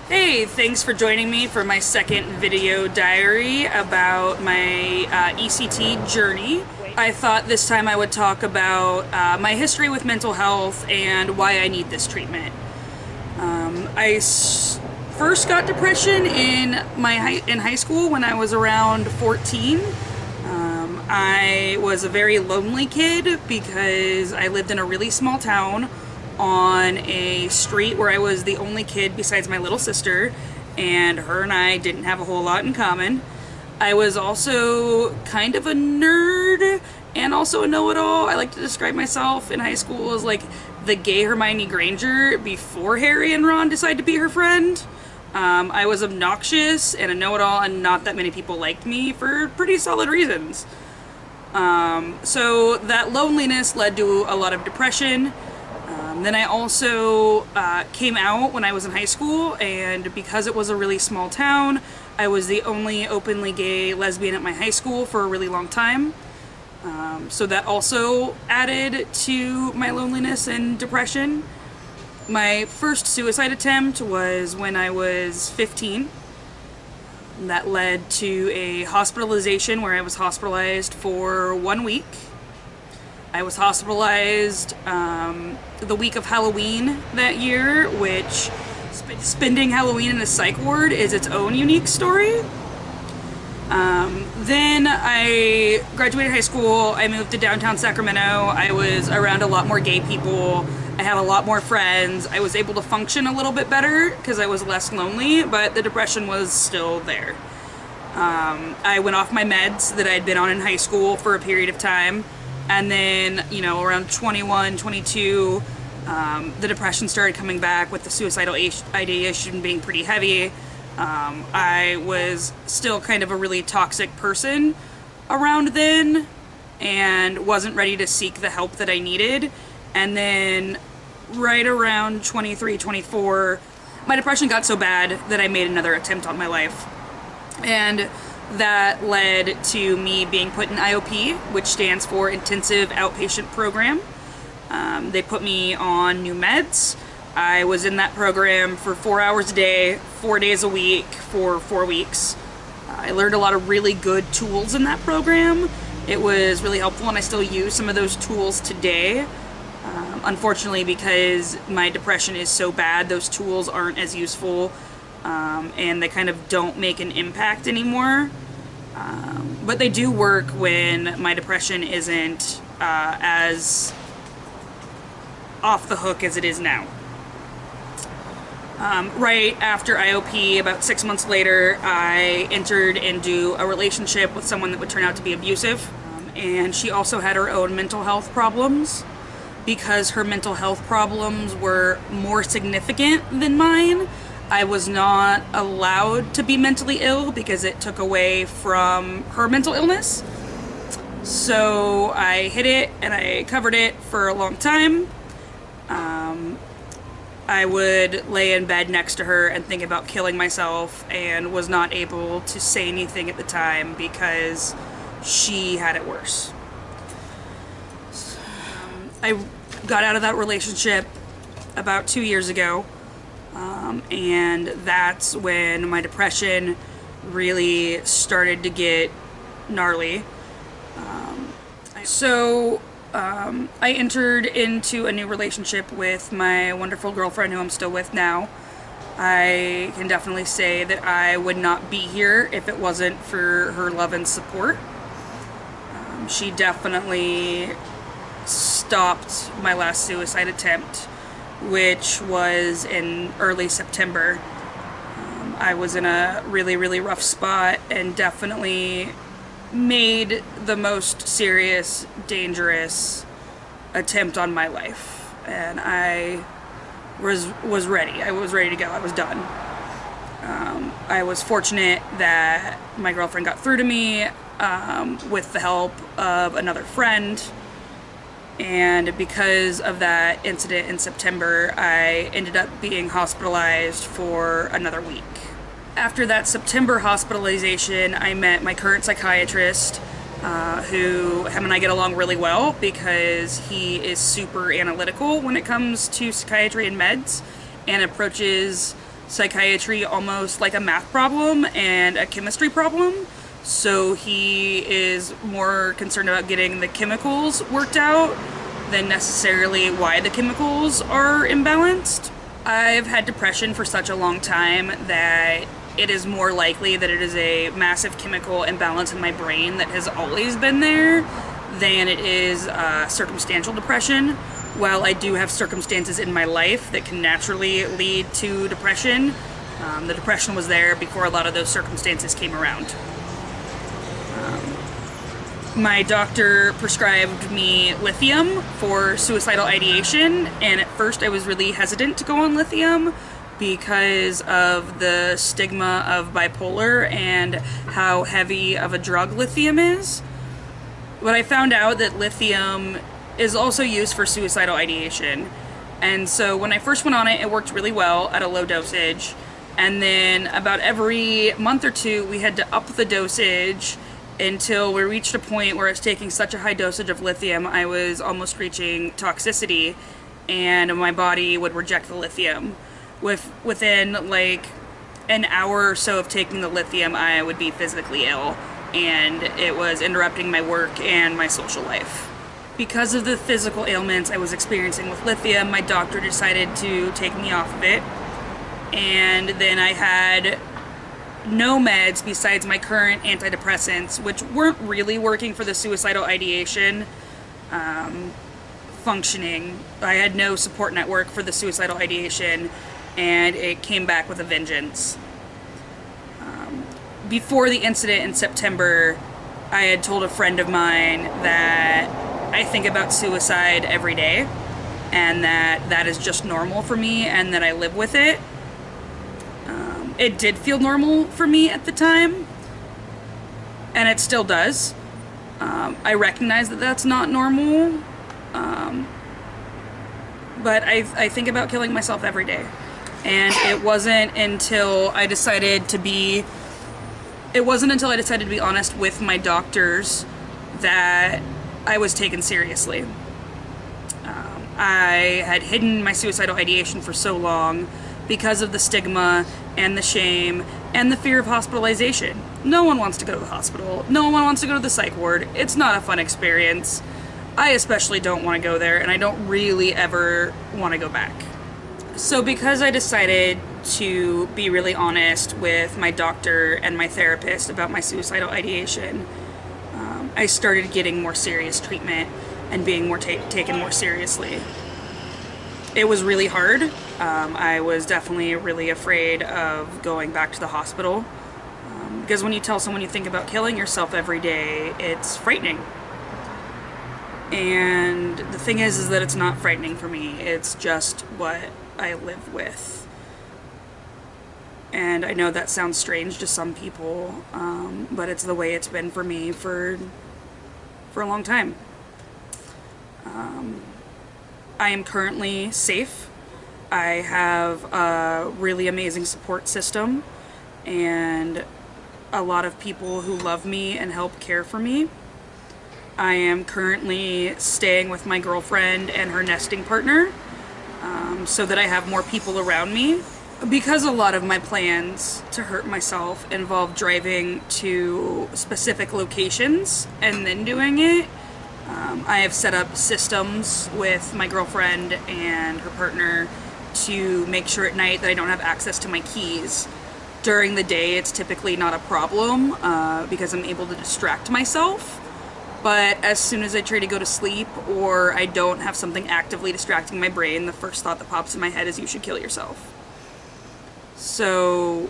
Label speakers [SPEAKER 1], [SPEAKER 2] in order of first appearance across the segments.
[SPEAKER 1] Hey, thanks for joining me for my second video diary about my ECT journey. I thought this time I would talk about my history with mental health and why I need this treatment. First got depression in high school when I was around 14. I was a very lonely kid because I lived in a really small town on a street where I was the only kid besides my little sister, and her and I didn't have a whole lot in common. I was also kind of a nerd and also a know-it-all. I like to describe myself in high school as like the gay Hermione Granger before Harry and Ron decided to be her friend. I was obnoxious and a know-it-all, and not that many people liked me for pretty solid reasons. So that loneliness led to a lot of depression. Then I also came out when I was in high school, and because it was a really small town, I was the only openly gay lesbian at my high school for a really long time. So that also added to my loneliness and depression. My first suicide attempt was when I was 15. That led to a hospitalization where I was hospitalized for 1 week. I was hospitalized the week of Halloween that year, which spending Halloween in a psych ward is its own unique story. Then I graduated high school, I moved to downtown Sacramento, I was around a lot more gay people, I had a lot more friends, I was able to function a little bit better because I was less lonely, but the depression was still there. I went off my meds that I'd been on in high school for a period of time. And then, around 21, 22, the depression started coming back with the suicidal ideation being pretty heavy. I was still kind of a really toxic person around then and wasn't ready to seek the help that I needed. And then right around 23, 24, my depression got so bad that I made another attempt on my life. And that led to me being put in IOP, which stands for Intensive Outpatient Program. They put me on new meds. I was in that program for 4 hours a day, 4 days a week for 4 weeks. I learned a lot of really good tools in that program. It was really helpful, and I still use some of those tools today. Unfortunately, because my depression is so bad, those tools aren't as useful. And they kind of don't make an impact anymore. But they do work when my depression isn't as off the hook as it is now. Right after IOP, about 6 months later, I entered into a relationship with someone that would turn out to be abusive. And she also had her own mental health problems. Because her mental health problems were more significant than mine, I was not allowed to be mentally ill because it took away from her mental illness. So I hid it and I covered it for a long time. I would lay in bed next to her and think about killing myself, and was not able to say anything at the time because she had it worse. I got out of that relationship about 2 years ago. And that's when my depression really started to get gnarly. I entered into a new relationship with my wonderful girlfriend, who I'm still with now. I can definitely say that I would not be here if it wasn't for her love and support. She definitely stopped my last suicide attempt, which was in early September. I was in a really, really rough spot and definitely made the most serious, dangerous attempt on my life. And I was ready. I was ready to go. I was done. I was fortunate that my girlfriend got through to me with the help of another friend. And because of that incident in September, I ended up being hospitalized for another week. After that September hospitalization, I met my current psychiatrist, who him and I get along really well because he is super analytical when it comes to psychiatry and meds, and approaches psychiatry almost like a math problem and a chemistry problem. So he is more concerned about getting the chemicals worked out than necessarily why the chemicals are imbalanced. I've had depression for such a long time that it is more likely that it is a massive chemical imbalance in my brain that has always been there than it is circumstantial depression. While I do have circumstances in my life that can naturally lead to depression, the depression was there before a lot of those circumstances came around. My doctor prescribed me lithium for suicidal ideation, and at first I was really hesitant to go on lithium because of the stigma of bipolar and how heavy of a drug lithium is. But I found out that lithium is also used for suicidal ideation. And so when I first went on it, it worked really well at a low dosage. And then about every month or two, we had to up the dosage until we reached a point where I was taking such a high dosage of lithium, I was almost reaching toxicity, and my body would reject the lithium. Within like an hour or so of taking the lithium, I would be physically ill, and it was interrupting my work and my social life. Because of the physical ailments I was experiencing with lithium, my doctor decided to take me off of it, and then I had no meds besides my current antidepressants, which weren't really working for the suicidal ideation functioning. I had no support network for the suicidal ideation, and it came back with a vengeance. Before the incident in September, I had told a friend of mine that I think about suicide every day, and that is just normal for me, and that I live with it. It did feel normal for me at the time, and it still does. I recognize that that's not normal, but I think about killing myself every day. And it wasn't until I decided to be honest with my doctors that I was taken seriously. I had hidden my suicidal ideation for so long because of the stigma and the shame and the fear of hospitalization. No one wants to go to the hospital. No one wants to go to the psych ward. It's not a fun experience. I especially don't want to go there, and I don't really ever want to go back. So because I decided to be really honest with my doctor and my therapist about my suicidal ideation, I started getting more serious treatment and being taken more seriously. It was really hard. I was definitely really afraid of going back to the hospital, because when you tell someone you think about killing yourself every day, it's frightening. And the thing is that it's not frightening for me. It's just what I live with. And I know that sounds strange to some people, but it's the way it's been for me for a long time. I am currently safe. I have a really amazing support system and a lot of people who love me and help care for me. I am currently staying with my girlfriend and her nesting partner, so that I have more people around me. Because a lot of my plans to hurt myself involve driving to specific locations and then doing it, I have set up systems with my girlfriend and her partner to make sure at night that I don't have access to my keys. During the day, it's typically not a problem because I'm able to distract myself. But as soon as I try to go to sleep or I don't have something actively distracting my brain, the first thought that pops in my head is you should kill yourself. So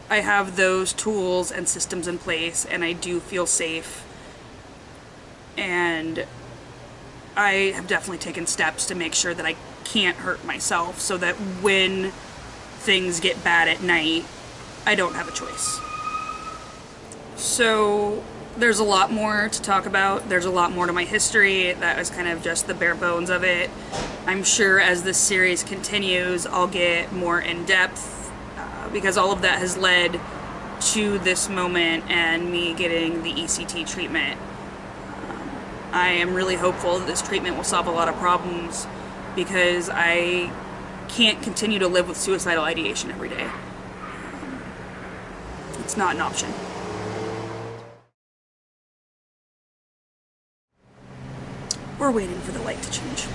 [SPEAKER 1] I have those tools and systems in place, and I do feel safe. And I have definitely taken steps to make sure that I can't hurt myself, so that when things get bad at night, I don't have a choice. So there's a lot more to talk about. There's a lot more to my history. That was kind of just the bare bones of it. I'm sure as this series continues, I'll get more in depth, because all of that has led to this moment and me getting the ECT treatment. I am really hopeful that this treatment will solve a lot of problems, because I can't continue to live with suicidal ideation every day. It's not an option. We're waiting for the light to change.